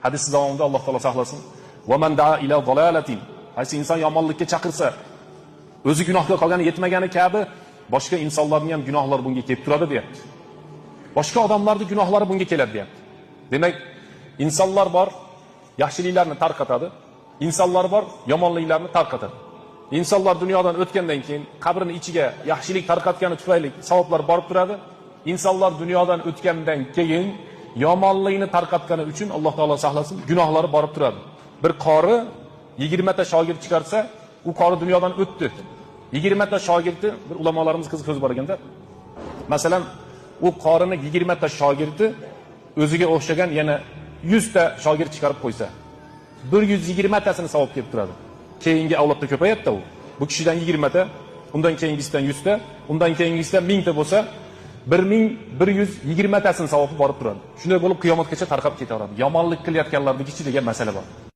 Hadis davomida Alloh taolo saqlasin. Va man da'a ila dalalatin. Qaysi inson yomonlikka chaqirsa, o'zi gunohga qolgani yetmagani kabi boshqa insonlarning ham gunohlari bunga kelib turadi deyapti. Boshqa odamlarning gunohlari bunga keladi deyapti. Demak, insonlar bor, yaxshiliklarni tarqatadi, insonlar bor, yomonliklarni tarqatadi. İnsanlar dunyodan o'tgandan keyin qabrning ichiga yaxshilik tarqatgani tufayli savoblar borib turadi. İnsanlar dunyodan o'tgandan keyin yomonlikni tarqatgani uchun Alloh taolo saqlasin, gunohlari borib turadi. Bir qori 20 ta shogird chiqarsa, u qori dunyodan o'tdi. 20 ta shogirdi, bir ulamolarimiz qiziq so'z bor ekanda. Masalan, u qorini 20 ta shogirdi o'ziga o'xshagan yana 100 ta shogird chiqarib qo'ysa, 120 tasini savob kelib turadi. Keyingi avlodda ko'payadi u. Bu kishidan 20 ta, undan keyingisidan 100 ta, undan keyingisidan 1000 ta bo'lsa, 1120 tasini savobi borib turadi. Shunday bo'lib qiyomatgacha tarqab ketaveradi. Yomonlik qilayotganlarning ichida degan masala bor.